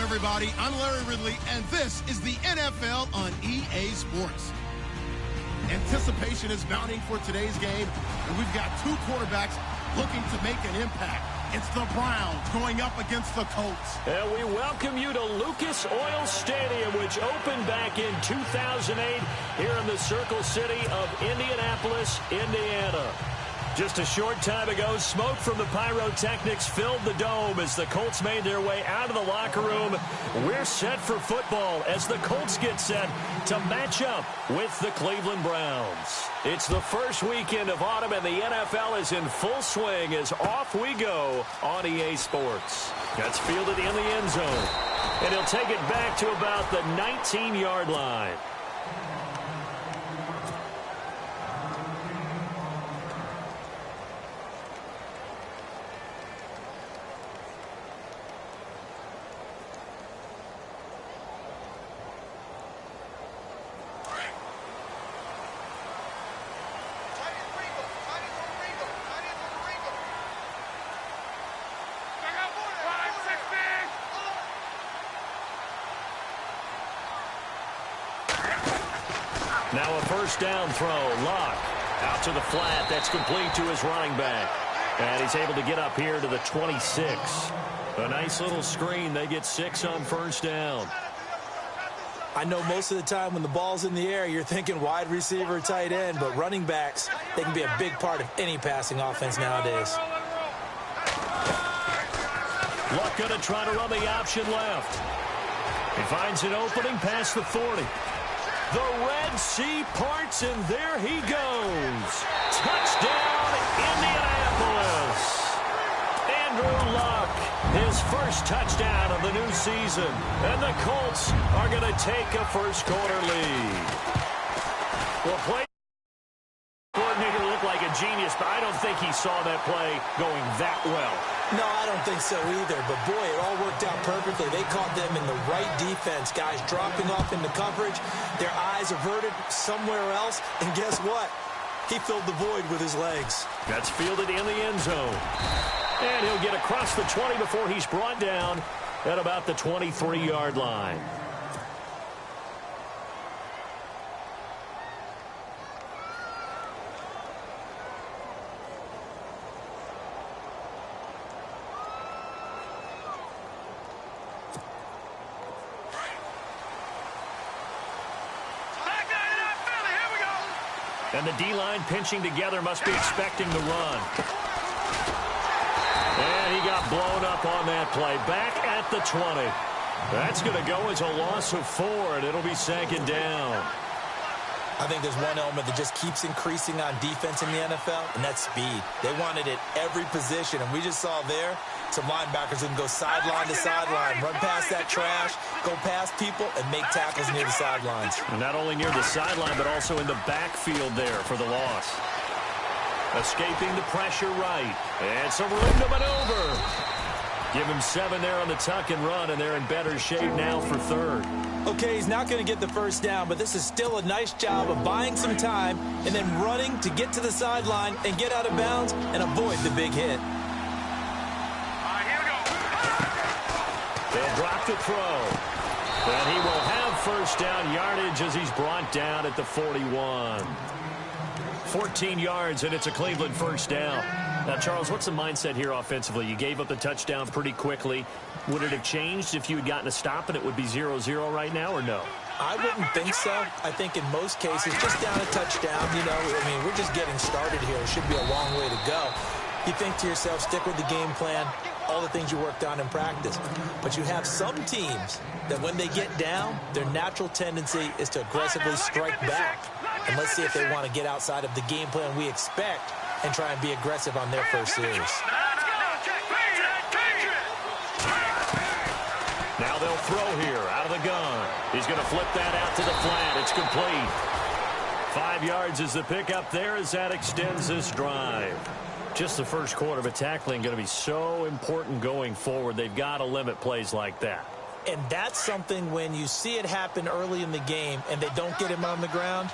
everybody. I'm Larry Ridley, and this is the NFL on EA Sports. Anticipation is mounting for today's game, and we've got two quarterbacks looking to make an impact. It's the Browns going up against the Colts. And we welcome you to Lucas Oil Stadium, which opened back in 2008 here in the Circle City of Indianapolis, Indiana. Just a short time ago, smoke from the pyrotechnics filled the dome as the Colts made their way out of the locker room. We're set for football as the Colts get set to match up with the Cleveland Browns. It's the first weekend of autumn, and the NFL is in full swing as off we go on EA Sports. That's fielded in the end zone, and he'll take it back to about the 19-yard line. Now a first down throw. Locke out to the flat. That's complete to his running back. And he's able to get up here to the 26. A nice little screen. They get 6 on first down. I know most of the time when the ball's in the air, you're thinking wide receiver, tight end, but running backs, they can be a big part of any passing offense nowadays. Luck going to try to run the option left. He finds an opening past the 40. The Red Sea parts, and there he goes. Touchdown, Indianapolis. Andrew Luck, his first touchdown of the new season. And the Colts are going to take a first-quarter lead. Well, play coordinator looked like a genius, but I don't think he saw that play going that well. No, I don't think so either, but boy, it all worked out perfectly. They caught them in the right defense, guys dropping off into coverage, their eyes averted somewhere else, and guess what? He filled the void with his legs. That's fielded in the end zone. And he'll get across the 20 before he's brought down at about the 23-yard line. And the D-line pinching together must be expecting the run. And he got blown up on that play. Back at the 20. That's going to go as a loss of 4, and it'll be second down. I think there's one element that just keeps increasing on defense in the NFL, and that's speed. They want it at every position, and we just saw there some linebackers who can go sideline to sideline, run past that trash, go past people, and make tackles near the sidelines. And not only near the sideline, but also in the backfield there for the loss. Escaping the pressure right. And some room to maneuver. Give him 7 there on the tuck and run, and they're in better shape now for third. Okay, he's not going to get the first down, but this is still a nice job of buying some time and then running to get to the sideline and get out of bounds and avoid the big hit. They'll drop the throw. And he will have first down yardage as he's brought down at the 41. 14 yards, and it's a Cleveland first down. Now, Charles, what's the mindset here offensively? You gave up the touchdown pretty quickly. Would it have changed if you had gotten a stop and it would be 0-0 right now, or no? I wouldn't think so. I think in most cases, just down a touchdown, you know, I mean, we're just getting started here. It should be a long way to go. You think to yourself, stick with the game plan, all the things you worked on in practice. But you have some teams that when they get down, their natural tendency is to aggressively strike back. And let's see if they want to get outside of the game plan we expect and try and be aggressive on their first series. Now they'll throw here out of the gun. He's going to flip that out to the flat. It's complete. 5 yards is the pickup there as that extends this drive. Just the first quarter, but tackling going to be so important going forward. They've got to limit plays like that. And that's something when you see it happen early in the game and they don't get him on the ground,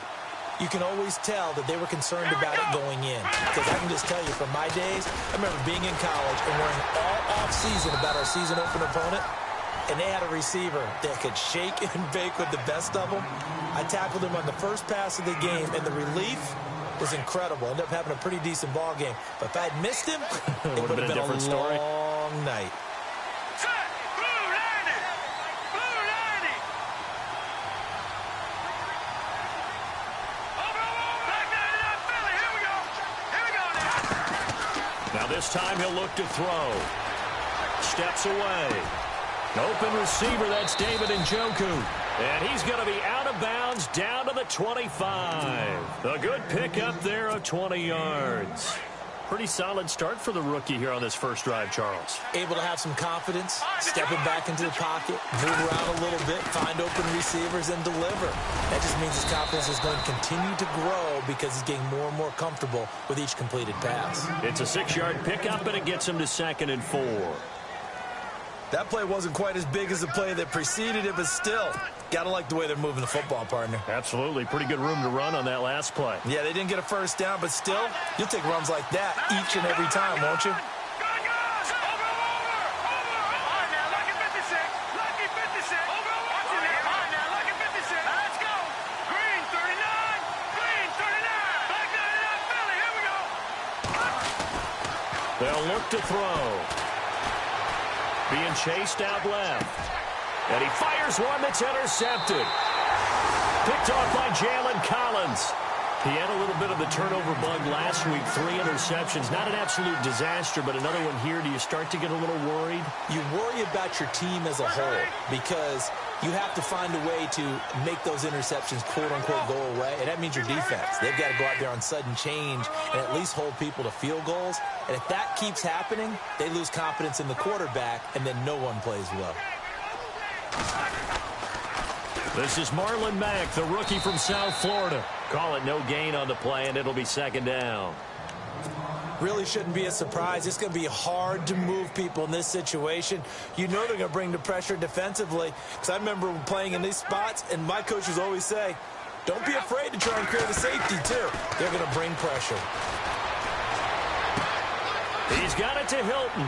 you can always tell that they were concerned about it going in. Because I can just tell you from my days, I remember being in college and worrying all off-season about our season opener opponent. and they had a receiver that could shake and bake with the best of them. I tackled him on the first pass of the game, and the relief was incredible. Ended up having a pretty decent ball game. But if I had missed him, it would have been a different story. Long night. Now this time he'll look to throw. Steps away. Open receiver, that's David Njoku. And he's going to be out of bounds down to the 25. A good pickup there of 20 yards. Pretty solid start for the rookie here on this first drive, Charles. Able to have some confidence, stepping back into the pocket, move around a little bit, find open receivers, and deliver. That just means his confidence is going to continue to grow because he's getting more and more comfortable with each completed pass. It's a 6-yard pickup, and it gets him to 2nd and 4. That play wasn't quite as big as the play that preceded it, but still, gotta like the way they're moving the football, partner. Absolutely. Pretty good room to run on that last play. Yeah, they didn't get a first down, but still, you'll take runs like that each and every time, won't you? They'll look to throw. Being chased out left. And he fires one that's intercepted. Picked off by Jalen Collins. He had a little bit of the turnover bug last week. 3 interceptions. Not an absolute disaster, but another one here. Do you start to get a little worried? You worry about your team as a whole because you have to find a way to make those interceptions, quote-unquote, go away. And that means your defense. They've got to go out there on sudden change and at least hold people to field goals. And if that keeps happening, they lose confidence in the quarterback, and then no one plays well. This is Marlon Mack, the rookie from South Florida. Call it no gain on the play, and it'll be 2nd down. Really shouldn't be a surprise. It's going to be hard to move people in this situation. You know they're going to bring the pressure defensively. Because I remember playing in these spots, and my coaches always say, don't be afraid to try and create a safety, too. They're going to bring pressure. He's got it to Hilton.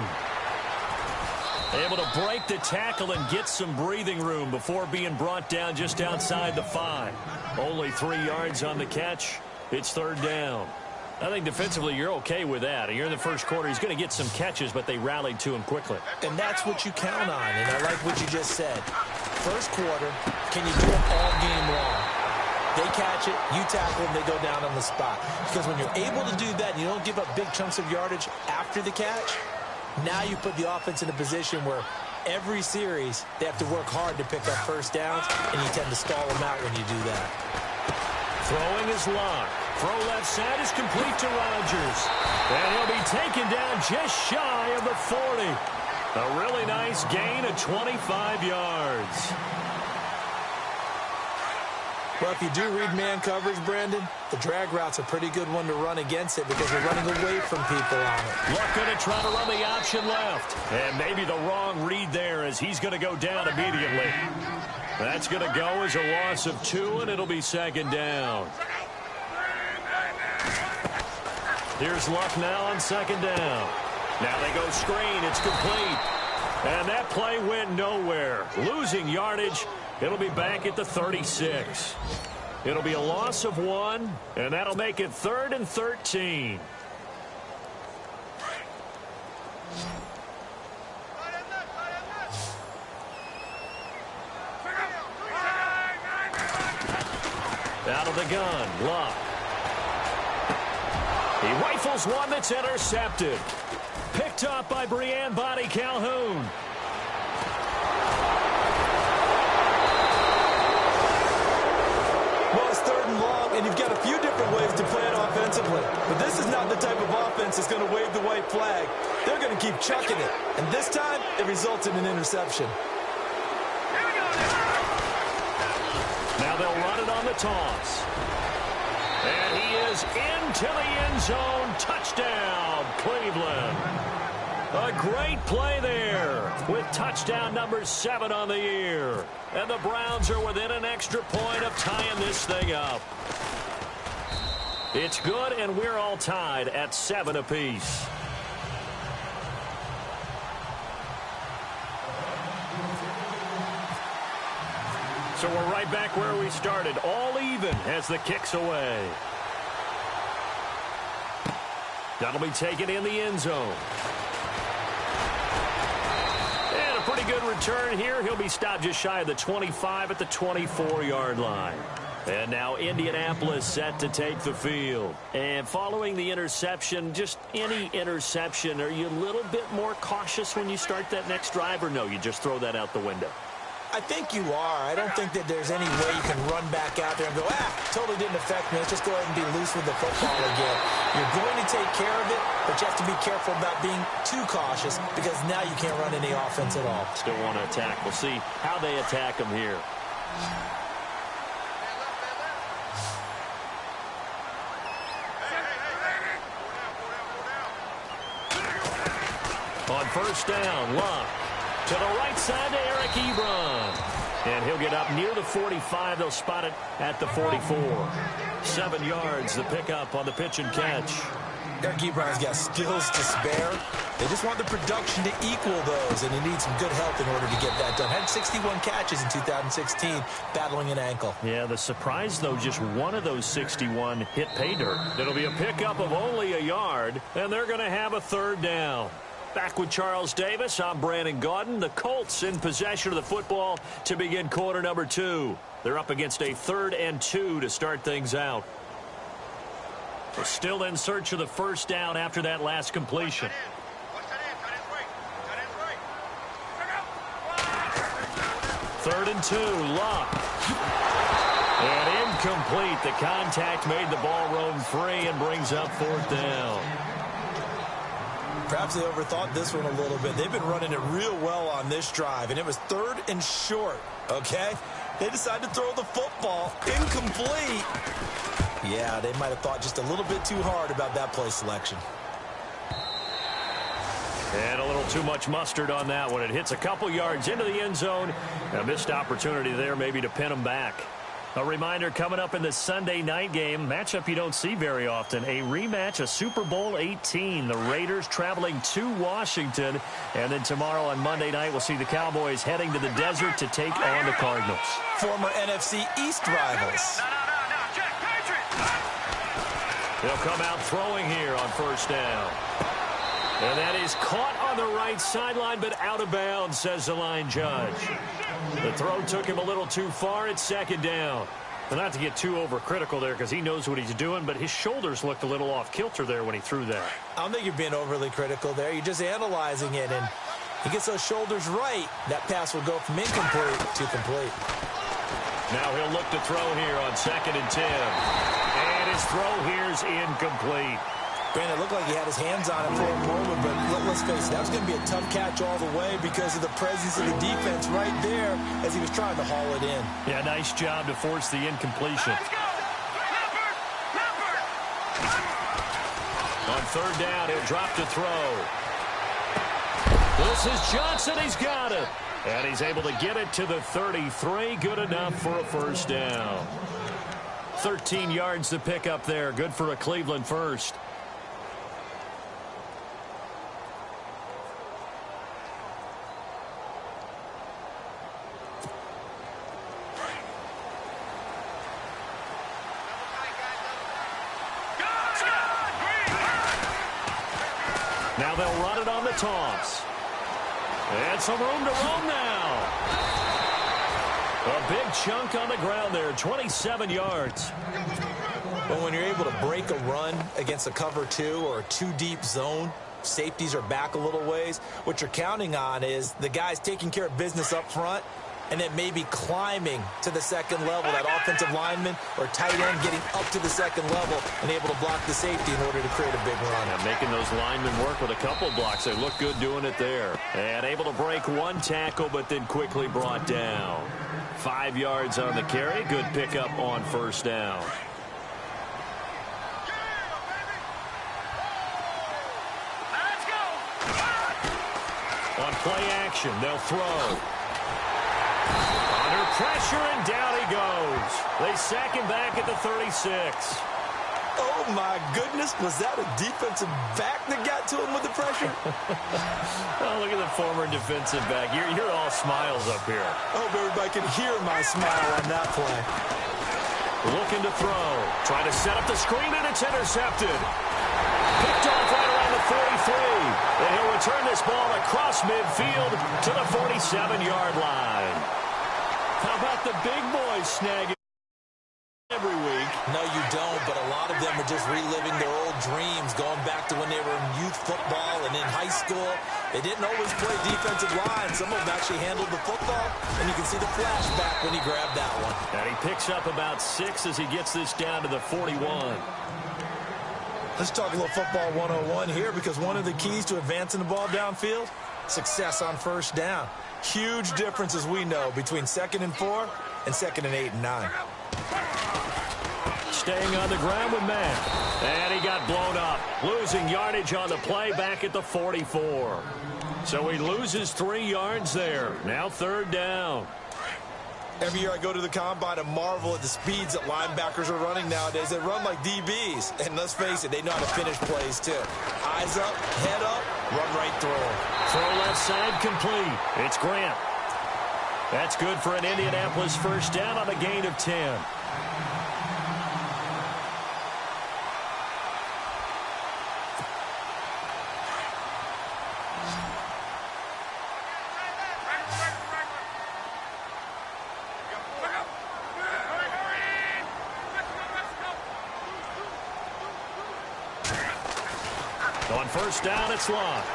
Able to break the tackle and get some breathing room before being brought down just outside the 5. Only 3 yards on the catch. It's 3rd down. I think defensively you're okay with that. You're in the first quarter. He's going to get some catches, but they rallied to him quickly. And that's what you count on, and I like what you just said. First quarter, can you do it all game long? They catch it, you tackle them, they go down on the spot. Because when you're able to do that and you don't give up big chunks of yardage after the catch, now you put the offense in a position where every series they have to work hard to pick up first downs, and you tend to stall them out when you do that. Throwing is locked. Throw left side is complete to Rodgers. And he'll be taken down just shy of the 40. A really nice gain of 25 yards. Well, if you do read man coverage, Brandon, the drag route's a pretty good one to run against it because you're running away from people on it. Luck going to try to run the option left. And maybe the wrong read there as he's going to go down immediately. That's going to go as a loss of 2, and it'll be 2nd down. Here's Luck now on 2nd down. Now they go screen. It's complete. And that play went nowhere. Losing yardage. It'll be back at the 36. It'll be a loss of 1, and that'll make it 3rd and 13. Out of the gun, Luck. He rifles one that's intercepted. Picked up by Breanne Body Calhoun. Well, it's 3rd and long, and you've got a few different ways to play it offensively. But this is not the type of offense that's going to wave the white flag. They're going to keep chucking it. And this time, it results in an interception. Now they'll run it on the toss. And he is into the end zone. Touchdown, Cleveland. A great play there with touchdown number 7 on the year. And the Browns are within an extra point of tying this thing up. It's good, and we're all tied at 7 apiece. So we're right back where we started, all even as the kick's away. That'll be taken in the end zone. And a pretty good return here. He'll be stopped just shy of the 25 at the 24-yard line. And now Indianapolis set to take the field. And following the interception, just any interception, are you a little bit more cautious when you start that next drive, or no, you just throw that out the window? I think you are. I don't think that there's any way you can run back out there and go, totally didn't affect me. Let's just go ahead and be loose with the football again. You're going to take care of it, but you have to be careful about being too cautious because now you can't run any offense at all. Still want to attack. We'll see how they attack them here. On first down, Locke. To the right side to Eric Ebron. And he'll get up near the 45. They'll spot it at the 44. 7 yards, the pickup on the pitch and catch. Eric Ebron's got skills to spare. They just want the production to equal those, and he needs some good help in order to get that done. Had 61 catches in 2016, battling an ankle. Yeah, the surprise, though, just one of those 61 hit pay dirt. It'll be a pickup of only a yard, and they're going to have a third down. Back with Charles Davis, I'm Brandon Gaudin. The Colts in possession of the football to begin quarter number 2. They're up against a 3rd and 2 to start things out. We're still in search of the first down after that last completion. 3rd and 2, Locke. And incomplete. The contact made the ball roam free and brings up 4th down. Perhaps they overthought this one a little bit. They've been running it real well on this drive, and it was 3rd and short, okay? They decided to throw the football incomplete. Yeah, they might have thought just a little bit too hard about that play selection. And a little too much mustard on that one. It hits a couple yards into the end zone. A missed opportunity there maybe to pin them back. A reminder coming up in the Sunday night game, matchup you don't see very often, a rematch of Super Bowl 18. The Raiders traveling to Washington. And then tomorrow on Monday night, we'll see the Cowboys heading to the desert to take on the Cardinals. Former NFC East rivals. They'll come out throwing here on first down. And that is caught on the right sideline, but out of bounds, says the line judge. The throw took him a little too far. It's 2nd down. Well, not to get too overcritical there because he knows what he's doing, but his shoulders looked a little off kilter there when he threw that. I don't think you're being overly critical there. You're just analyzing it, and he gets those shoulders right. That pass will go from incomplete to complete. Now he'll look to throw here on 2nd and 10. And his throw here's incomplete. Brandon, it looked like he had his hands on it for a moment, but let's face it, that was going to be a tough catch all the way because of the presence of the defense right there as he was trying to haul it in. Yeah, nice job to force the incompletion. On 3rd down, he'll drop to throw. This is Johnson. He's got it. And he's able to get it to the 33. Good enough for a first down. 13 yards to pick up there. Good for a Cleveland first. Now they'll run it on the toss. And some room to roam now. A big chunk on the ground there, 27 yards. But when you're able to break a run against a cover 2 or a 2-deep zone, safeties are back a little ways. What you're counting on is the guys taking care of business up front and then maybe climbing to the 2nd level, that offensive lineman or tight end getting up to the 2nd level and able to block the safety in order to create a big run. And making those linemen work with a couple blocks. They look good doing it there. And able to break one tackle, but then quickly brought down. 5 yards on the carry. Good pickup on first down. On play action, they'll throw. Under pressure, and down he goes. They sack him back at the 36. Oh, my goodness. Was that a defensive back that got to him with the pressure? Oh, look at the former defensive back. You're all smiles up here. I hope everybody can hear my smile on that play. Looking to throw. Trying to set up the screen, and it's intercepted. Picked off right around the 43. And he'll return this ball across midfield to the 47-yard line. How about the big boys snagging every week? No, you don't, but a lot of them are just reliving their old dreams, going back to when they were in youth football and in high school. They didn't always play defensive line. Some of them actually handled the football, and you can see the flashback when he grabbed that one. And he picks up about 6 as he gets this down to the 41. Let's talk a little football 101 here, because one of the keys to advancing the ball downfield, success on first down. Huge difference, as we know, between 2nd and 4 and 2nd and 8 and 9. Staying on the ground with Matt. And he got blown up. Losing yardage on the play back at the 44. So he loses 3 yards there. Now 3rd down. Every year I go to the combine and marvel at the speeds that linebackers are running nowadays. They run like DBs. And let's face it, they know how to finish plays too. Eyes up, head up, run right through them. Throw left side complete. It's Grant. That's good for an Indianapolis first down on a gain of 10. On first down, it's Locke.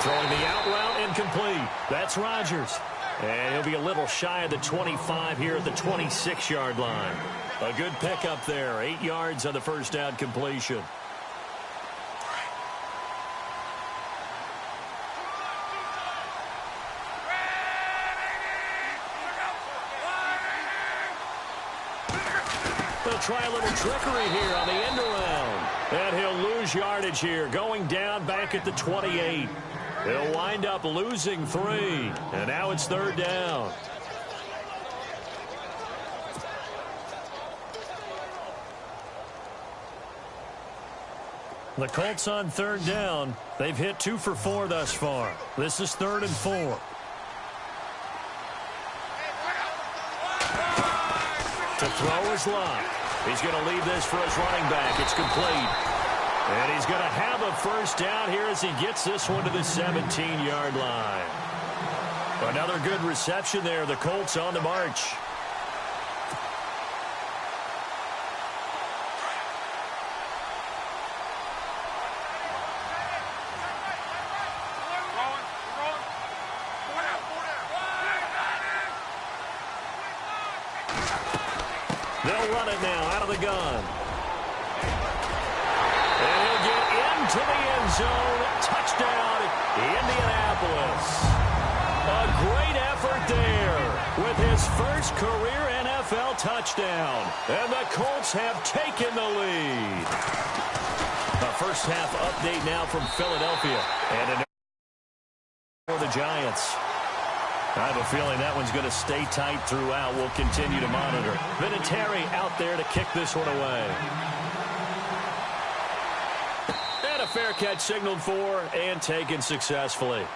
Throwing the out route incomplete. That's Rodgers. And he'll be a little shy of the 25 here at the 26-yard line. A good pickup there. 8 yards on the first down completion. They'll try a little trickery here on the end around. And he'll lose yardage here, going down back at the 28. He'll wind up losing 3. And now it's 3rd down. The Colts on 3rd down. They've hit 2 for 4 thus far. This is 3rd and 4. To throw is Locke. He's going to leave this for his running back. It's complete. And he's going to have a first down here as he gets this one to the 17-yard line. Another good reception there. The Colts on the march. They'll run it now out of the gun. And he'll get into the end zone. Touchdown, Indianapolis. A great effort there with his first career NFL touchdown. And the Colts have taken the lead. A first half update now from Philadelphia. And for the Giants. I have a feeling that one's going to stay tight throughout. We'll continue to monitor. Vinatieri out there to kick this one away. And a fair catch signaled for and taken successfully.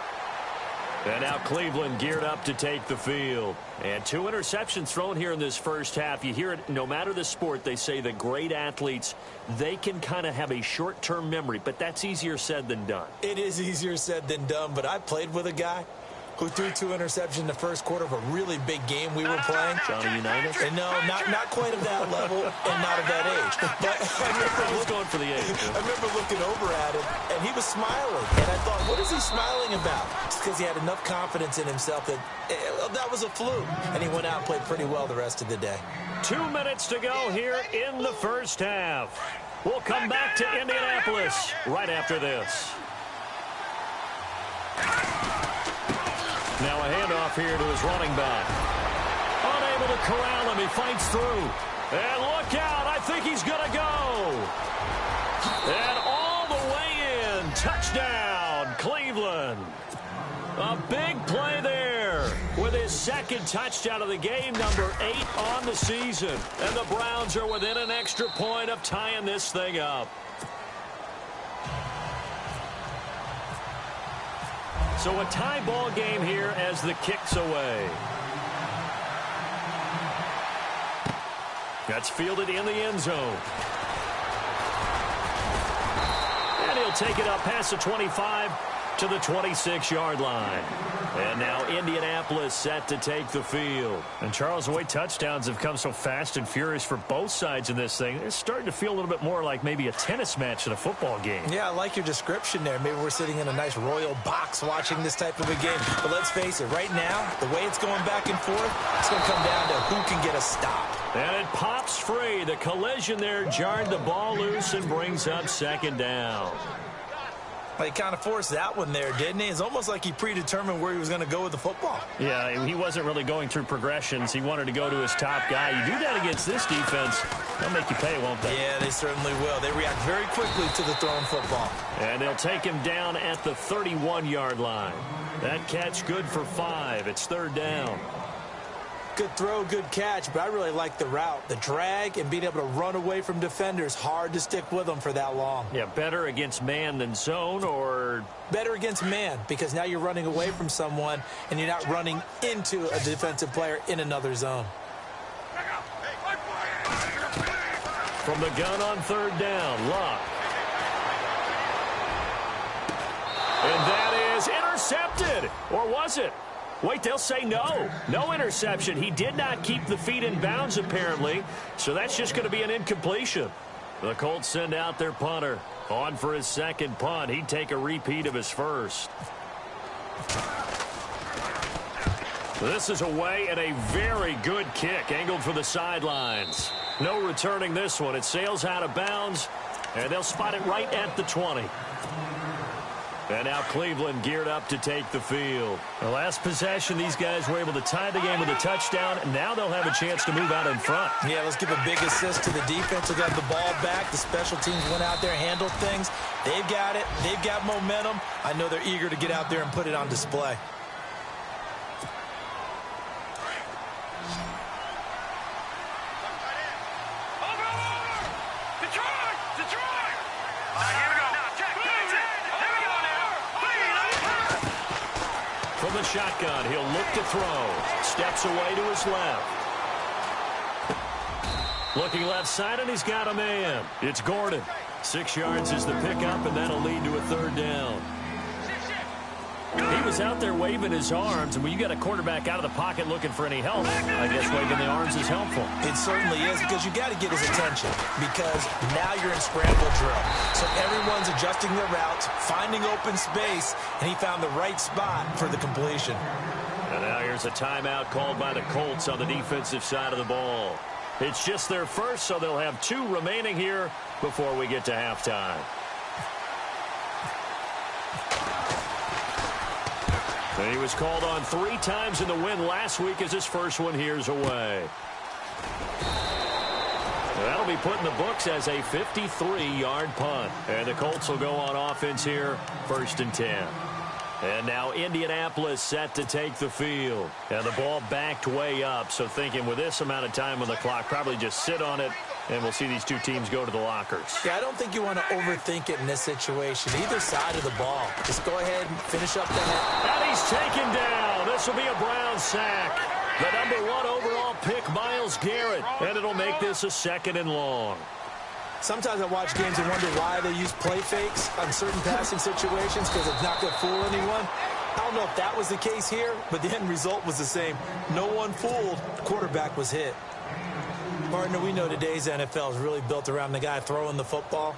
And now Cleveland geared up to take the field. And 2 interceptions thrown here in this first half. You hear it, no matter the sport, they say that great athletes, they can kind of have a short-term memory, but that's easier said than done. It is easier said than done, but I played with a guy who threw 2 interceptions in the first quarter of a really big game we were playing. Johnny Unitas? And no, not quite of that level and not of that age. But I was going for the age. I remember looking over at him, and he was smiling. And I thought, what is he smiling about? It's because he had enough confidence in himself that that was a fluke. And he went out and played pretty well the rest of the day. 2 minutes to go here in the first half. We'll come back to Indianapolis right after this. Now a handoff here to his running back. Unable to corral him. He fights through. And look out. I think he's going to go. And all the way in. Touchdown, Cleveland. A big play there. with his second touchdown of the game, number 8 on the season. And the Browns are within an extra point of tying this thing up. So a tie ball game here as the kick's away. That's fielded in the end zone. And he'll take it up past the 25 to the 26-yard line. And now Indianapolis set to take the field. And Charles, the way touchdowns have come so fast and furious for both sides in this thing, it's starting to feel a little bit more like maybe a tennis match than a football game. Yeah, I like your description there. Maybe we're sitting in a nice royal box watching this type of a game. But let's face it, right now, the way it's going back and forth, it's going to come down to who can get a stop. And it pops free. The collision there jarred the ball loose and brings up second down. Well, he kind of forced that one there, didn't he? It's almost like he predetermined where he was going to go with the football. Yeah, he wasn't really going through progressions. He wanted to go to his top guy. You do that against this defense, they'll make you pay, won't they? Yeah, they certainly will. They react very quickly to the thrown football. And they'll take him down at the 31-yard line. That catch good for 5. It's third down. Good throw, good catch, but I really like the route. The drag and being able to run away from defenders, hard to stick with them for that long. Yeah, better against man than zone, or? Better against man, because now you're running away from someone and you're not running into a defensive player in another zone. From the gun on third down, Luck. And that is intercepted, or was it? Wait, they'll say no. No interception. He did not keep the feet in bounds, apparently, so that's just going to be an incompletion. The Colts send out their punter. On for his second punt. He'd take a repeat of his first. This is away and a very good kick, angled for the sidelines. No returning this one. It sails out of bounds, and they'll spot it right at the 20. And now Cleveland geared up to take the field. The last possession, these guys were able to tie the game with a touchdown, and now they'll have a chance to move out in front. Yeah, let's give a big assist to the defense who got the ball back. The special teams went out there, handled things. They've got it. They've got momentum. I know they're eager to get out there and put it on display. From the shotgun, he'll look to throw. Steps away to his left. Looking left side, and he's got a man. It's Gordon. 6 yards is the pickup, and that'll lead to a third down. He was out there waving his arms, and when you got a quarterback out of the pocket looking for any help, I guess waving the arms is helpful. It certainly is, because you got to get his attention, because now you're in scramble drill. So everyone's adjusting their routes, finding open space, and he found the right spot for the completion. And now here's a timeout called by the Colts on the defensive side of the ball. It's just their first, so they'll have 2 remaining here before we get to halftime. And he was called on 3 times in the win last week as his first one here's away. That'll be put in the books as a 53-yard punt. And the Colts will go on offense here, 1st and 10. And now Indianapolis set to take the field. And the ball backed way up, so thinking with this amount of time on the clock, probably just sit on it, and we'll see these 2 teams go to the lockers. Yeah, I don't think you want to overthink it in this situation. Either side of the ball. Just go ahead and finish up the half. And he's taken down. This will be a Brown sack. The number 1 overall pick, Myles Garrett. And it'll make this a 2nd and long. Sometimes I watch games and wonder why they use play fakes on certain passing situations, because it's not going to fool anyone. I don't know if that was the case here, but the end result was the same. No one fooled. The quarterback was hit. Partner, we know today's NFL is really built around the guy throwing the football.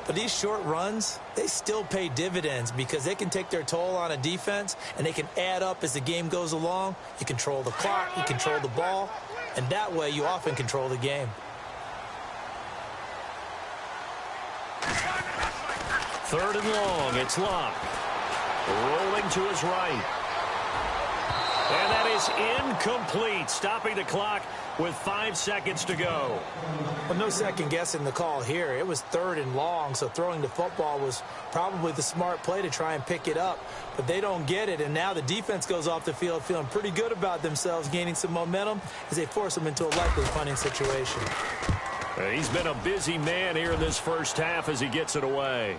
But these short runs, they still pay dividends because they can take their toll on a defense, and they can add up as the game goes along. You control the clock, you control the ball, and that way you often control the game. 3rd and long, it's Luck. Rolling to his right. And that is incomplete, stopping the clock with 5 seconds to go. Well, no second guessing the call here. It was 3rd and long, so throwing the football was probably the smart play to try and pick it up. But they don't get it, and now the defense goes off the field feeling pretty good about themselves, gaining some momentum as they force them into a likely punting situation. He's been a busy man here in this first half as he gets it away.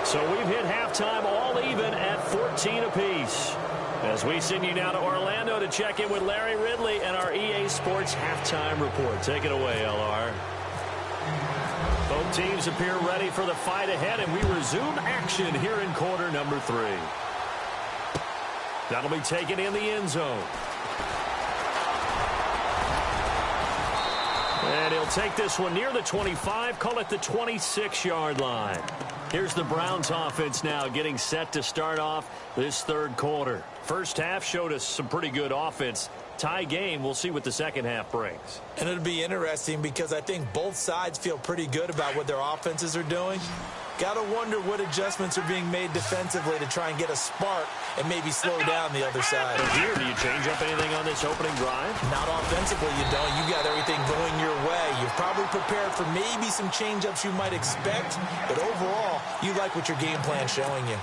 So we've hit halftime all even at 14 apiece. As we send you now to Orlando to check in with Larry Ridley and our EA Sports halftime report. Take it away, LR. Both teams appear ready for the fight ahead, and we resume action here in quarter number 3. That'll be taken in the end zone. And he'll take this one near the 25, call it the 26-yard line. Here's the Browns offense now getting set to start off this third quarter. First half showed us some pretty good offense. Tie game, we'll see what the second half brings. And it'll be interesting because I think both sides feel pretty good about what their offenses are doing. Got to wonder what adjustments are being made defensively to try and get a spark and maybe slow down the other side. But here, do you change up anything on this opening drive? Not offensively, you don't. You got everything going your way. You've probably prepared for maybe some change-ups you might expect, but overall, you like what your game plan's showing you.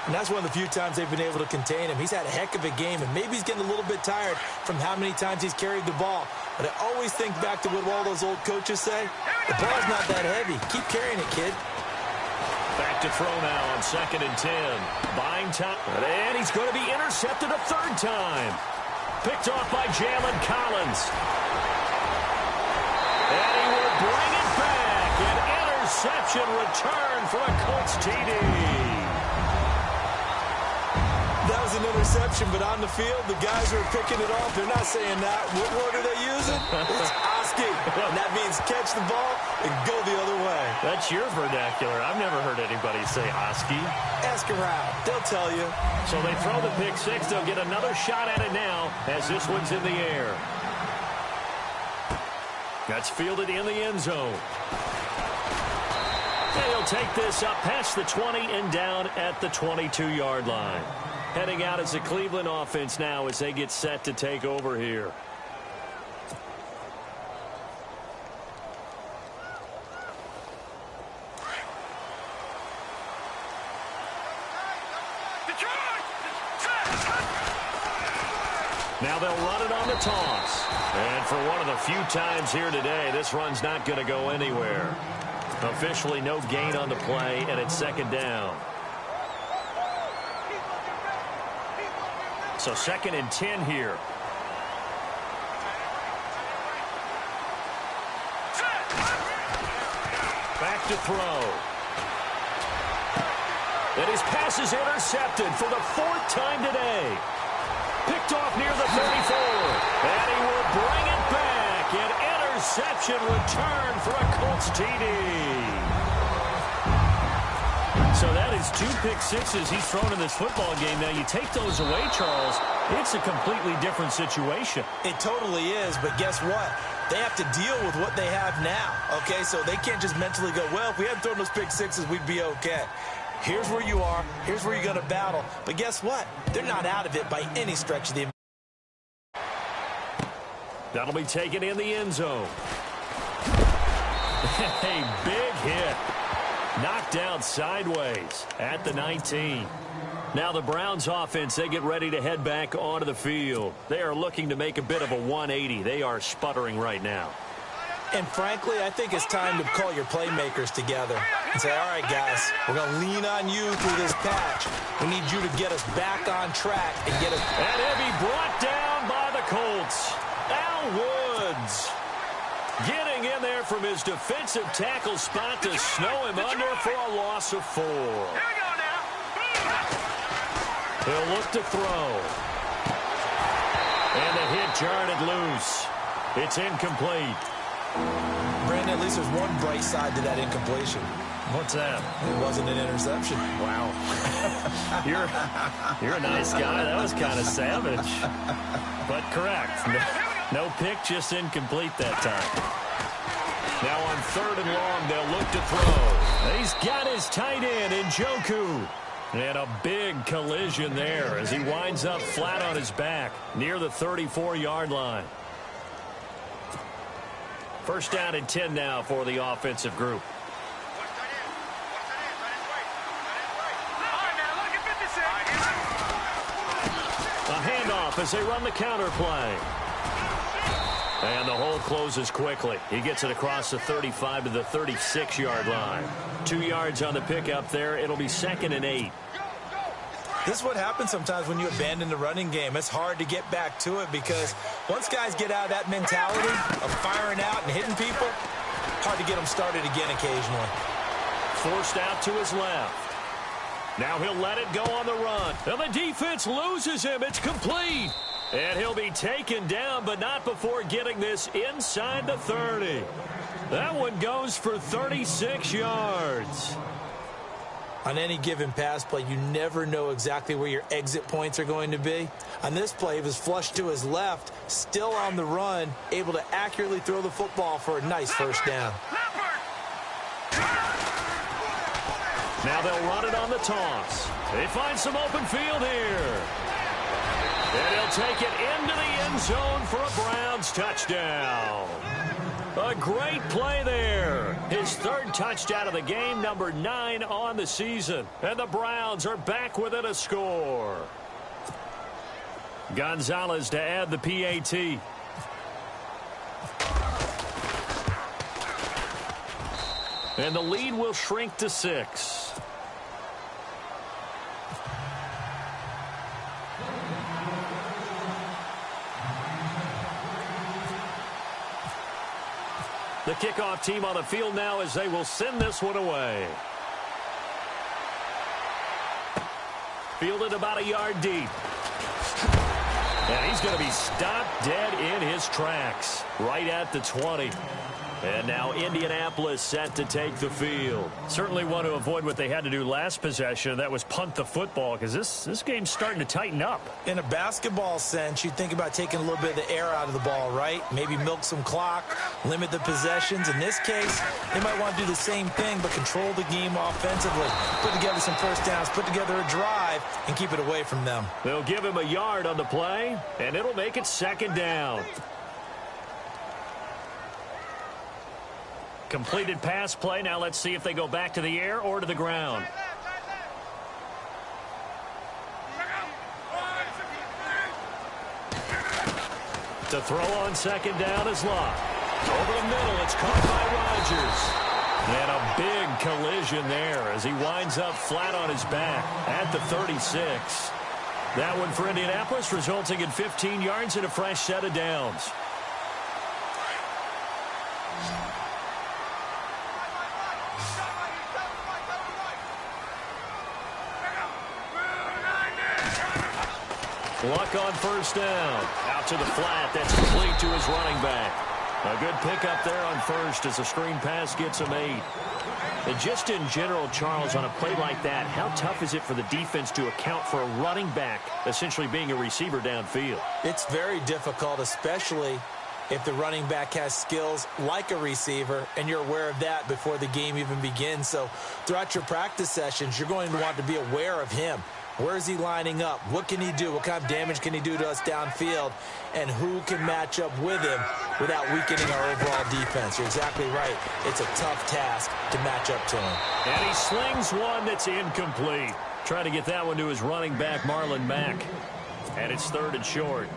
And that's one of the few times they've been able to contain him. He's had a heck of a game, and maybe he's getting a little bit tired from how many times he's carried the ball. But I always think back to what all those old coaches say. The ball's not that heavy. Keep carrying it, kid. Back to throw now on 2nd and 10. Buying time. And he's going to be intercepted a third time. Picked off by Jalen Collins. And he will bring it back. An interception return for a Colts TD. That was an interception, but on the field, the guys who are picking it off, they're not saying that. What word are they using? It's Oski. And that means catch the ball and go the other way. That's your vernacular. I've never heard anybody say Oski. Ask around. They'll tell you. So they throw the pick six. They'll get another shot at it now as this one's in the air. That's fielded in the end zone. And he'll take this up past the 20 and down at the 22-yard line. Heading out as the Cleveland offense now as they get set to take over here. Now they'll run it on the toss. And for one of the few times here today, this run's not going to go anywhere. Officially no gain on the play, and it's 2nd down. So 2nd and 10 here. Back to throw. And his pass is intercepted for the 4th time today. Picked off near the 34. And he will bring it back. An interception return for a Colts TD. So that is 2 pick sixes he's thrown in this football game. Now, you take those away, Charles, it's a completely different situation. It totally is, but guess what? They have to deal with what they have now, okay? So they can't just mentally go, well, if we hadn't thrown those pick sixes, we'd be okay. Here's where you are. Here's where you're going to battle. But guess what? They're not out of it by any stretch of the... That'll be taken in the end zone. A big hit. Knocked out sideways at the 19. Now the Browns offense, they get ready to head back onto the field. They are looking to make a bit of a 180. They are sputtering right now. And frankly, I think it's time to call your playmakers together and say, all right, guys, we're going to lean on you through this patch. We need you to get us back on track and get us... And he'll be brought down by the Colts. Al Woods getting in there from his defensive tackle spot to snow him under for a loss of 4. Here we go now. He'll look to throw. And the hit jarred it loose. It's incomplete. Brandon, at least there's one bright side to that incompletion. What's that? It wasn't an interception. Wow. You're a nice guy. That was kind of savage. But correct. No pick, just incomplete that time. Now on 3rd and long, they'll look to throw. He's got his tight end, Njoku. And a big collision there as he winds up flat on his back near the 34-yard line. First down and 10 now for the offensive group. A handoff as they run the counter play. And the hole closes quickly. He gets it across the 35 to the 36-yard line. 2 yards on the pickup there. It'll be 2nd and 8. This is what happens sometimes when you abandon the running game. It's hard to get back to it because once guys get out of that mentality of firing out and hitting people, hard to get them started again occasionally. Forced out to his left. Now he'll let it go on the run. And the defense loses him. It's complete. And he'll be taken down, but not before getting this inside the 30. That one goes for 36 yards. On any given pass play, you never know exactly where your exit points are going to be. On this play, he was flushed to his left, still on the run, able to accurately throw the football for a nice first down. Now they'll run it on the toss. They find some open field here. And he'll take it into the end zone for a Browns touchdown. A great play there. His 3rd touchdown of the game, number 9 on the season. And the Browns are back within a score. Gonzalez to add the PAT. And the lead will shrink to 6. The kickoff team on the field now as they will send this one away. Fielded about a yard deep. And he's going to be stopped dead in his tracks right at the 20. And now Indianapolis set to take the field. Certainly want to avoid what they had to do last possession. That was punt the football because this game's starting to tighten up. In a basketball sense, you think about taking a little bit of the air out of the ball, right? Maybe milk some clock, limit the possessions. In this case, they might want to do the same thing but control the game offensively. Put together some first downs, put together a drive, and keep it away from them. They'll give him a yard on the play, and it'll make it 2nd down. Completed pass play. Now let's see if they go back to the air or to the ground. To throw on 2nd down is Locke. Over the middle, it's caught by Rodgers. And a big collision there as he winds up flat on his back at the 36. That one for Indianapolis, resulting in 15 yards and a fresh set of downs. Luck on first down. Out to the flat. That's complete to his running back. A good pickup there on first as the screen pass gets him 8. And just in general, Charles, on a play like that, how tough is it for the defense to account for a running back essentially being a receiver downfield? It's very difficult, especially if the running back has skills like a receiver, and you're aware of that before the game even begins. So throughout your practice sessions, you're going to want to be aware of him. Where is he lining up? What can he do? What kind of damage can he do to us downfield? And who can match up with him without weakening our overall defense? You're exactly right. It's a tough task to match up to him. And he slings one that's incomplete. Trying to get that one to his running back, Marlon Mack. And it's 3rd and short.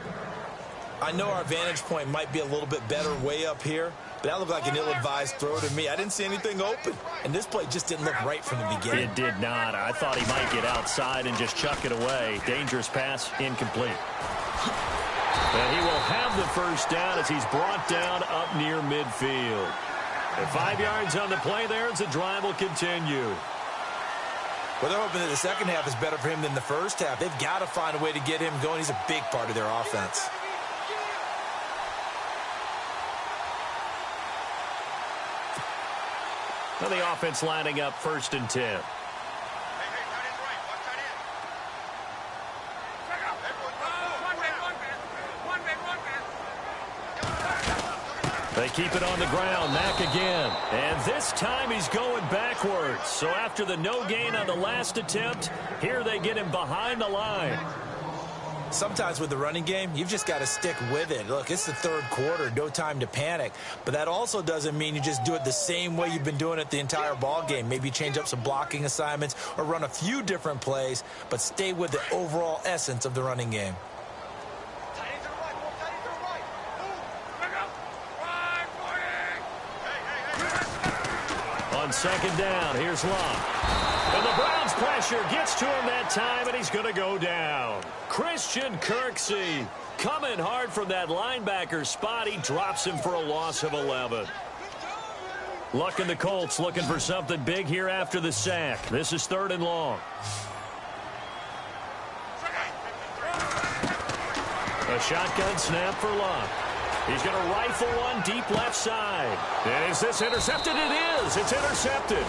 I know our vantage point might be a little bit better way up here, but that looked like an ill-advised throw to me. I didn't see anything open, and this play just didn't look right from the beginning. It did not. I thought he might get outside and just chuck it away. Dangerous pass, incomplete. And he will have the first down as he's brought down up near midfield. And 5 yards on the play there as the drive will continue. Well, they're hoping that the second half is better for him than the first half. They've got to find a way to get him going. He's a big part of their offense. Well, the offense lining up 1st and 10. They keep it on the ground. Mack again. And this time he's going backwards. So after the no gain on the last attempt, here they get him behind the line. Sometimes with the running game, you've just got to stick with it. Look, it's the third quarter, no time to panic. But that also doesn't mean you just do it the same way you've been doing it the entire ball game. Maybe change up some blocking assignments or run a few different plays, but stay with the overall essence of the running game. On second down, here's Locke. And the Browns pressure gets to him that time, and he's going to go down. Christian Kirksey coming hard from that linebacker spot. He drops him for a loss of 11. Luck and the Colts looking for something big here after the sack. This is 3rd and long. A shotgun snap for Locke. He's going to rifle one deep left side. And is this intercepted? It is. It's intercepted.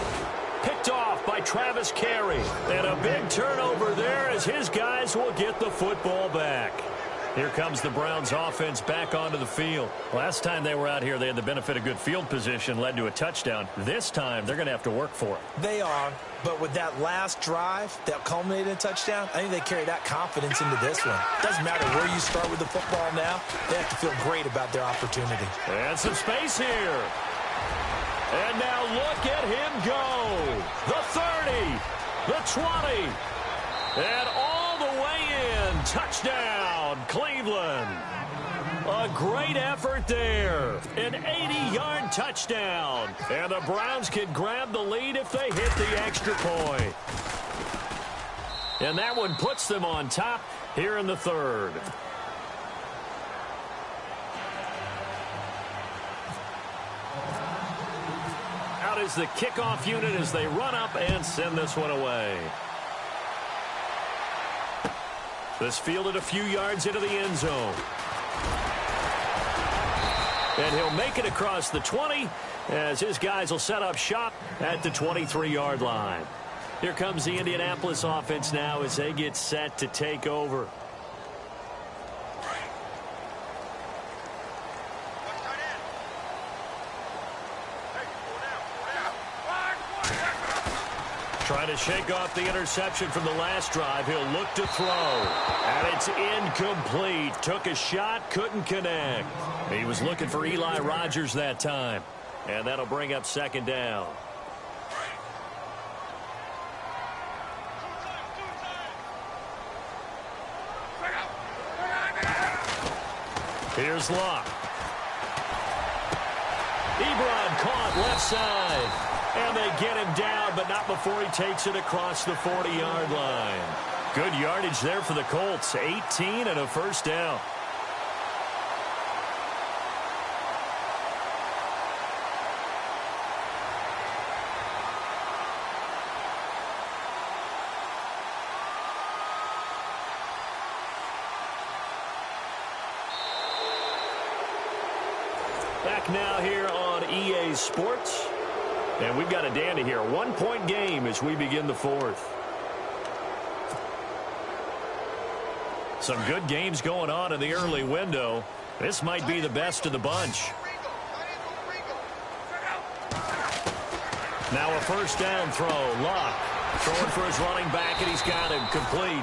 Picked off by Travis Carey. And a big turnover there as his guys will get the football back. Here comes the Browns offense back onto the field. Last time they were out here, they had the benefit of good field position, led to a touchdown. This time, they're going to have to work for it. They are, but with that last drive that culminated in a touchdown, I think they carry that confidence into this one. Doesn't matter where you start with the football now, they have to feel great about their opportunity. And some space here. And now look at him go. The 30, the 20, and all the way in. Touchdown, Cleveland. A great effort there. An 80-yard touchdown. And the Browns can grab the lead if they hit the extra point. And that one puts them on top here in the 3rd. Out is the kickoff unit as they run up and send this one away. This fielded a few yards into the end zone. And he'll make it across the 20 as his guys will set up shop at the 23-yard line. Here comes the Indianapolis offense now as they get set to take over. Trying to shake off the interception from the last drive. He'll look to throw. And it's incomplete. Took a shot, couldn't connect. He was looking for Eli Rogers that time. And that'll bring up 2nd down. Here's Locke. Ebron caught left side. And they get him down, but not before he takes it across the 40-yard line. Good yardage there for the Colts. 18 and a 1st down. Back now here on EA Sports. And we've got a dandy here. 1-point game as we begin the 4th. Some good games going on in the early window. This might be the best of the bunch. Now a 1st down throw. Locke throwing for his running back, and he's got him complete.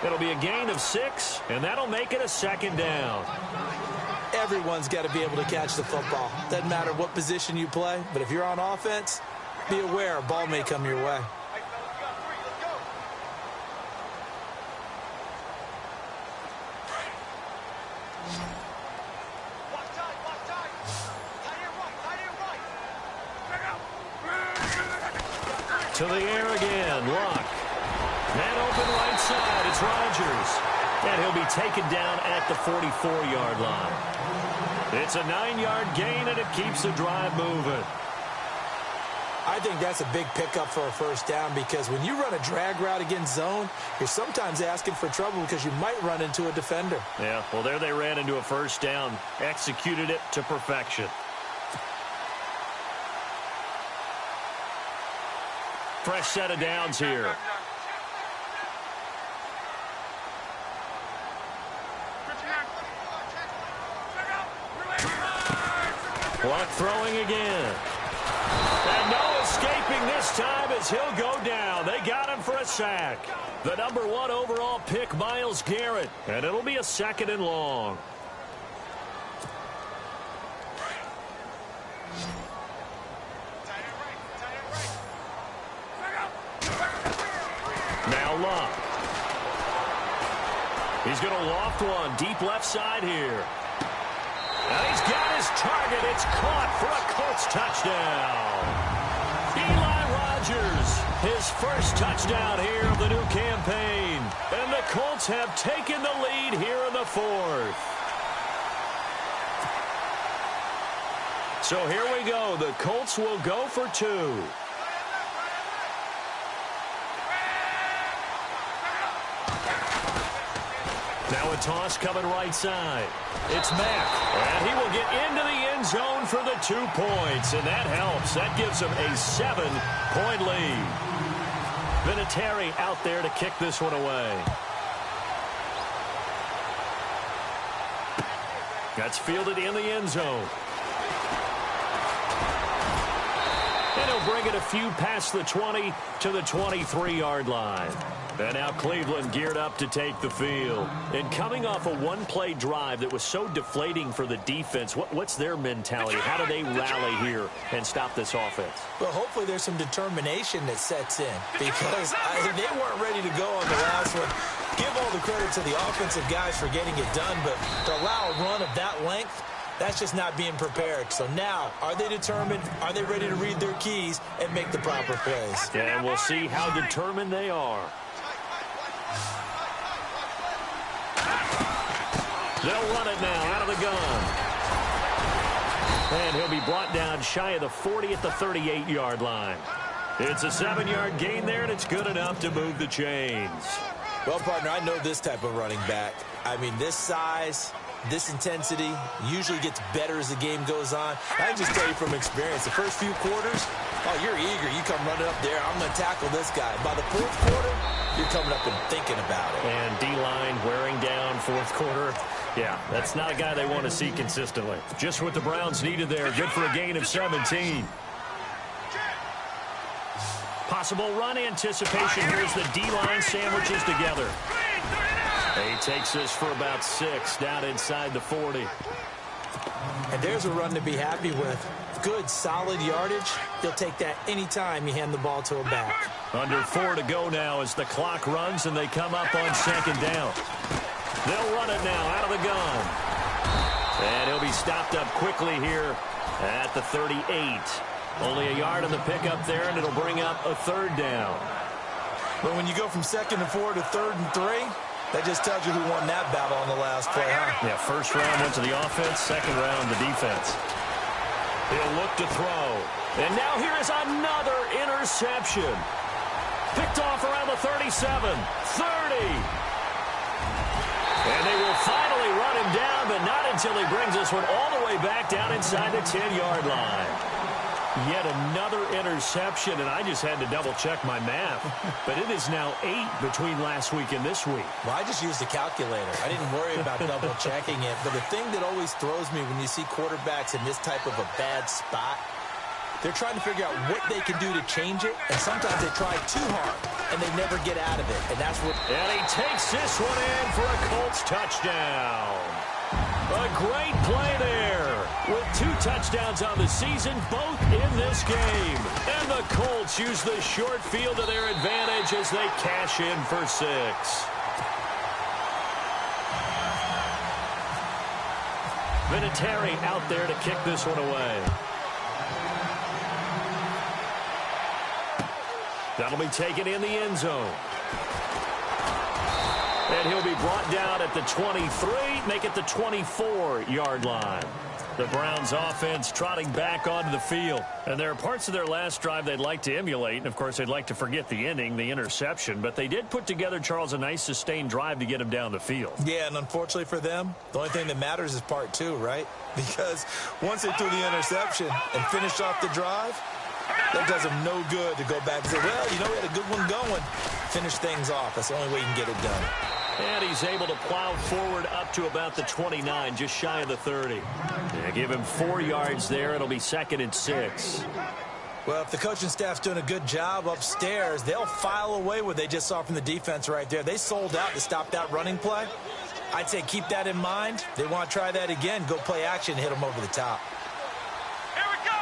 It'll be a gain of 6, and that'll make it a 2nd down. Everyone's got to be able to catch the football. Doesn't matter what position you play, but if you're on offense, be aware a ball may come your way. To the air again, Locke. Man open right side, it's Rogers. And he'll be taken down at the 44-yard line. It's a 9-yard gain, and it keeps the drive moving. I think that's a big pickup for a 1st down because when you run a drag route against zone, you're sometimes asking for trouble because you might run into a defender. Yeah, well, there they ran into a 1st down, executed it to perfection. Fresh set of downs here. Clock throwing again. And no escaping this time as he'll go down. They got him for a sack. The #1 overall pick, Myles Garrett. And it'll be a 2nd and long. Now Love. He's going to loft one deep left side here. And he's got his target. It's caught for a Colts touchdown. Eli Rogers, his first touchdown here of the new campaign. And the Colts have taken the lead here in the 4th. So here we go. The Colts will go for 2. Now a toss coming right side. It's Mack. And he will get into the end zone for the 2 points. And that helps. That gives him a 7-point lead. Vinatieri out there to kick this one away. That's fielded in the end zone. And he'll bring it a few past the 20 to the 23-yard line. And now Cleveland geared up to take the field. And coming off a one-play drive that was so deflating for the defense, what's their mentality? How do they rally here and stop this offense? Well, hopefully there's some determination that sets in because they weren't ready to go on the last one. Give all the credit to the offensive guys for getting it done, but to allow a run of that length, that's just not being prepared. So now, are they determined? Are they ready to read their keys and make the proper plays? And we'll see how determined they are. They'll run it now out of the gun. And he'll be brought down shy of the 40 at the 38-yard line. It's a 7-yard gain there, and it's good enough to move the chains. Well, partner, I know this type of running back. I mean, this size, this intensity usually gets better as the game goes on. I can just tell you from experience, the first few quarters, oh, you're eager. You come running up there. I'm going to tackle this guy. By the 4th quarter, you're coming up and thinking about it. And D-line wearing down 4th quarter. Yeah, that's not a guy they want to see consistently. Just what the Browns needed there. Good for a gain of 17. Possible run anticipation. Here's the D-line sandwiches together. He takes this for about 6 down inside the 40. And there's a run to be happy with. Good, solid yardage. They'll take that anytime you hand the ball to a back. Under 4 to go now as the clock runs and they come up on 2nd down. They'll run it now out of the gun. And he'll be stopped up quickly here at the 38. Only a yard on the pickup there, and it'll bring up a 3rd down. But when you go from 2nd and 4 to 3rd and 3, that just tells you who won that battle on the last play, huh? Yeah, 1st round went to the offense, 2nd round the defense. He'll look to throw. And now here is another interception. Picked off around the 37, 30. And they will finally run him down, but not until he brings this one all the way back down inside the 10-yard line. Yet another interception, and I just had to double-check my math. But it is now 8 between last week and this week. Well, I just used a calculator. I didn't worry about double-checking it. But the thing that always throws me when you see quarterbacks in this type of a bad spot, they're trying to figure out what they can do to change it, and sometimes they try too hard, and they never get out of it. And that's what... And he takes this one in for a Colts touchdown. A great play there with 2 touchdowns on the season, both in this game. And the Colts use the short field to their advantage as they cash in for 6. Vinatieri out there to kick this one away. That'll be taken in the end zone. And he'll be brought down at the 23, make it the 24-yard line. The Browns offense trotting back onto the field. And there are parts of their last drive they'd like to emulate. And, of course, they'd like to forget the ending, the interception. But they did put together, Charles, a nice sustained drive to get him down the field. Yeah, and unfortunately for them, the only thing that matters is part 2, right? Because once they threw the interception and finished off the drive, that does them no good to go back and say, well, you know, we had a good one going. Finish things off. That's the only way you can get it done. And he's able to plow forward up to about the 29, just shy of the 30. Yeah, give him 4 yards there. It'll be 2nd and 6. Well, if the coaching staff's doing a good job upstairs, they'll file away what they just saw from the defense right there. They sold out to stop that running play. I'd say keep that in mind. They want to try that again. Go play action and hit them over the top. Here we go!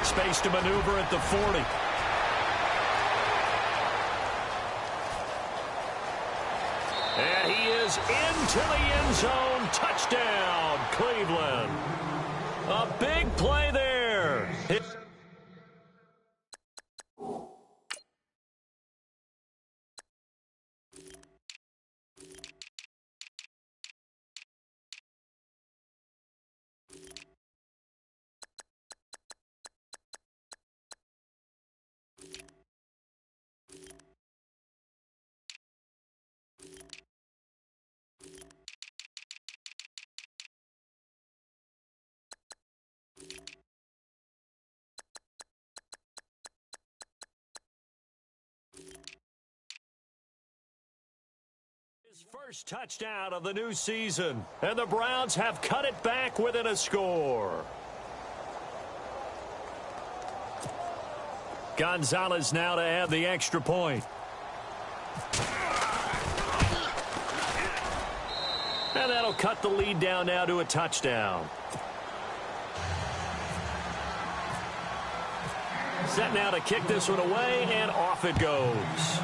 Space to maneuver at the 40. And he is into the end zone. Touchdown, Cleveland. A big play there. His first touchdown of the new season, and the Browns have cut it back within a score. Gonzalez now to add the extra point. And that'll cut the lead down now to a touchdown. Set now to kick this one away, and off it goes.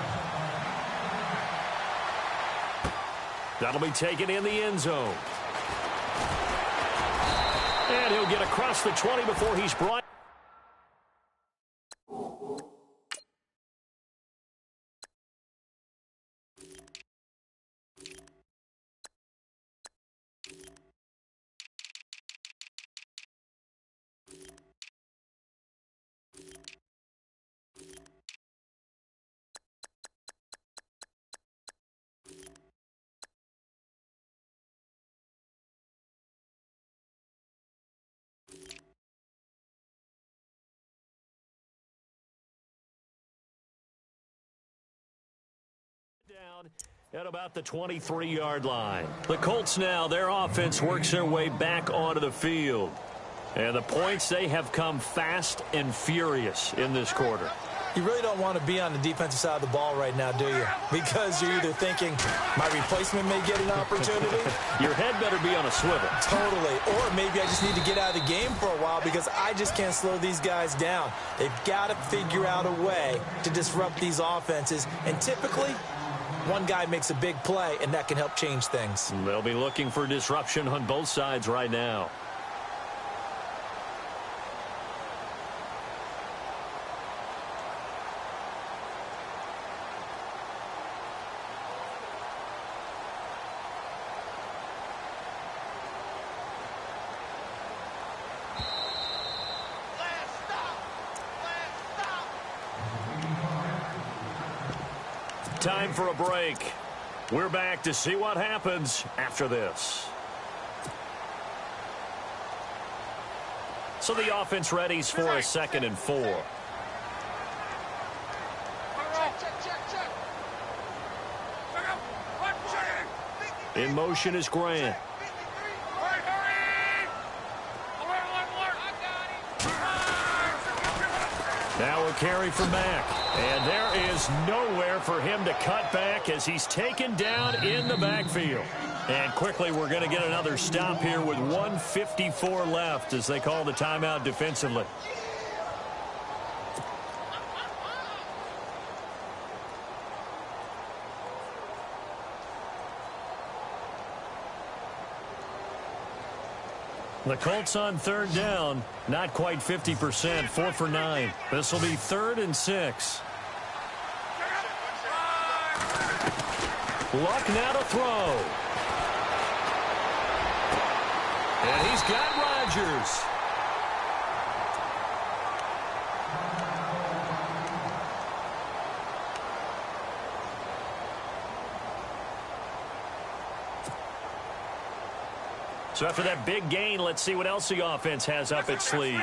That'll be taken in the end zone. And he'll get across the 20 before he's brought. Down at about the 23-yard line. The Colts now, their offense works their way back onto the field. And the points, they have come fast and furious in this quarter. You really don't want to be on the defensive side of the ball right now, do you? Because you're either thinking, my replacement may get an opportunity. Your head better be on a swivel. Totally. Or maybe I just need to get out of the game for a while because I just can't slow these guys down. They've got to figure out a way to disrupt these offenses. And typically, one guy makes a big play, and that can help change things. They'll be looking for disruption on both sides right now. Time for a break. We're back to see what happens after this. So the offense readies for a 2nd and 4. In motion is Grant. Now a carry from Mack. And there is nowhere for him to cut back as he's taken down in the backfield. And quickly we're going to get another stop here with 1:54 left as they call the timeout defensively. The Colts on 3rd down, not quite 50%, 4 for 9. This will be 3rd and 6. Luck now to throw. And he's got Rodgers. So after that big gain, let's see what else the offense has up its sleeve.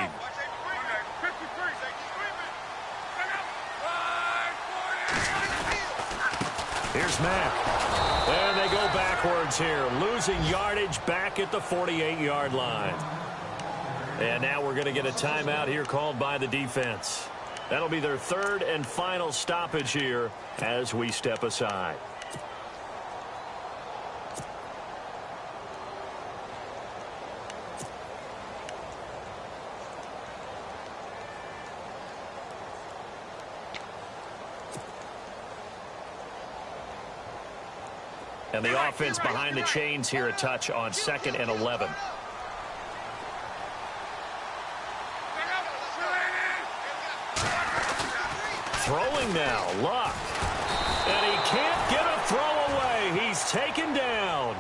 Here's Mack. And they go backwards here, losing yardage back at the 48-yard line. And now we're going to get a timeout here called by the defense. That'll be their third and final stoppage here as we step aside. And the offense behind the chains here a touch on 2nd and 11. Throwing now, Luck. And he can't get a throw away. He's taken down.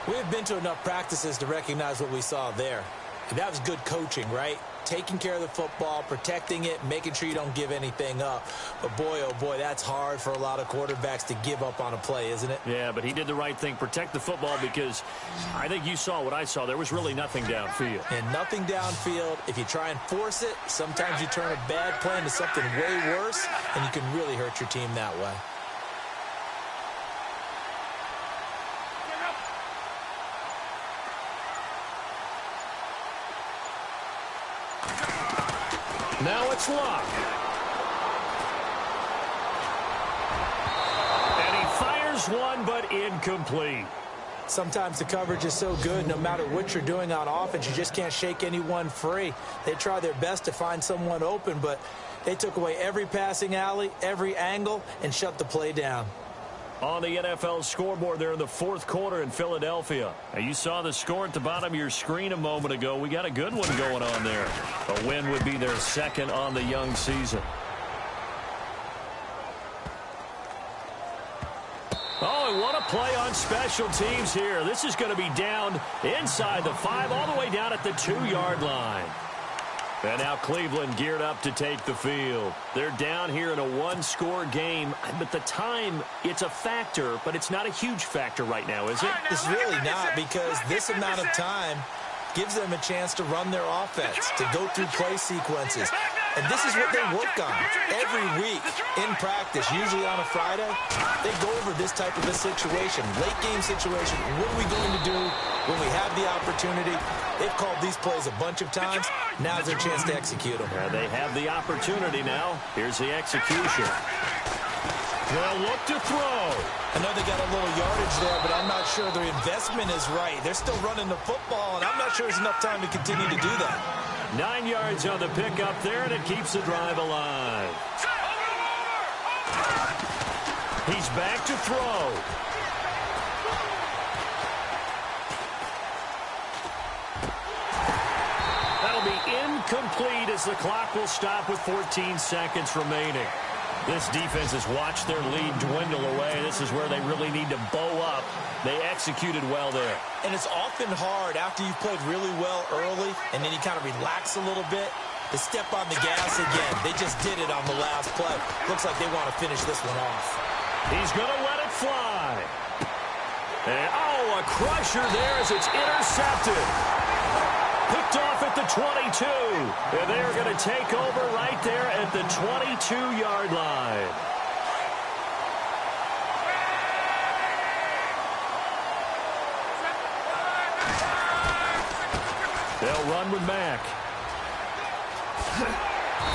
We've been to enough practices to recognize what we saw there. And that was good coaching, right? Taking care of the football, protecting it, making sure you don't give anything up. But boy, oh boy, that's hard for a lot of quarterbacks to give up on a play, isn't it? Yeah, but he did the right thing, protect the football, because I think you saw what I saw. There was really nothing downfield. And nothing downfield. If you try and force it, sometimes you turn a bad play into something way worse, and you can really hurt your team that way. Now it's Luck. And he fires one, but incomplete. Sometimes the coverage is so good, no matter what you're doing on offense, you just can't shake anyone free. They try their best to find someone open, but they took away every passing alley, every angle, and shut the play down. On the NFL scoreboard there in the 4th quarter in Philadelphia. Now, you saw the score at the bottom of your screen a moment ago. We got a good one going on there. A win would be their 2nd on the young season. Oh, and what a play on special teams here. This is going to be down inside the 5, all the way down at the 2-yard line. And now Cleveland geared up to take the field. They're down here in a 1-score game. But the time, it's a factor, but it's not a huge factor right now, is it? It's really not, because this amount of time gives them a chance to run their offense, to go through play sequences. And this is what they work on every week in practice, usually on a Friday. They go over this type of a situation, late game situation. What are we going to do when we have the opportunity? They've called these plays a bunch of times. Now's their chance to execute them. Yeah, they have the opportunity now. Here's the execution. They'll look to throw. I know they got a little yardage there, but I'm not sure their investment is right. They're still running the football, and I'm not sure there's enough time to continue to do that. 9 yards on the pickup there, and it keeps the drive alive. He's back to throw. That'll be incomplete as the clock will stop with 14 seconds remaining. This defense has watched their lead dwindle away. This is where they really need to bow up. They executed well there. And it's often hard after you've played really well early and then you kind of relax a little bit to step on the gas again. They just did it on the last play. Looks like they want to finish this one off. He's going to let it fly. And, oh, a crusher there as it's intercepted. Picked off at the 22. And they are going to take over right there at the 22-yard line. They'll run with Mack.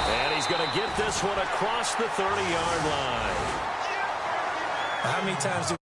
And he's going to get this one across the 30-yard line. How many times do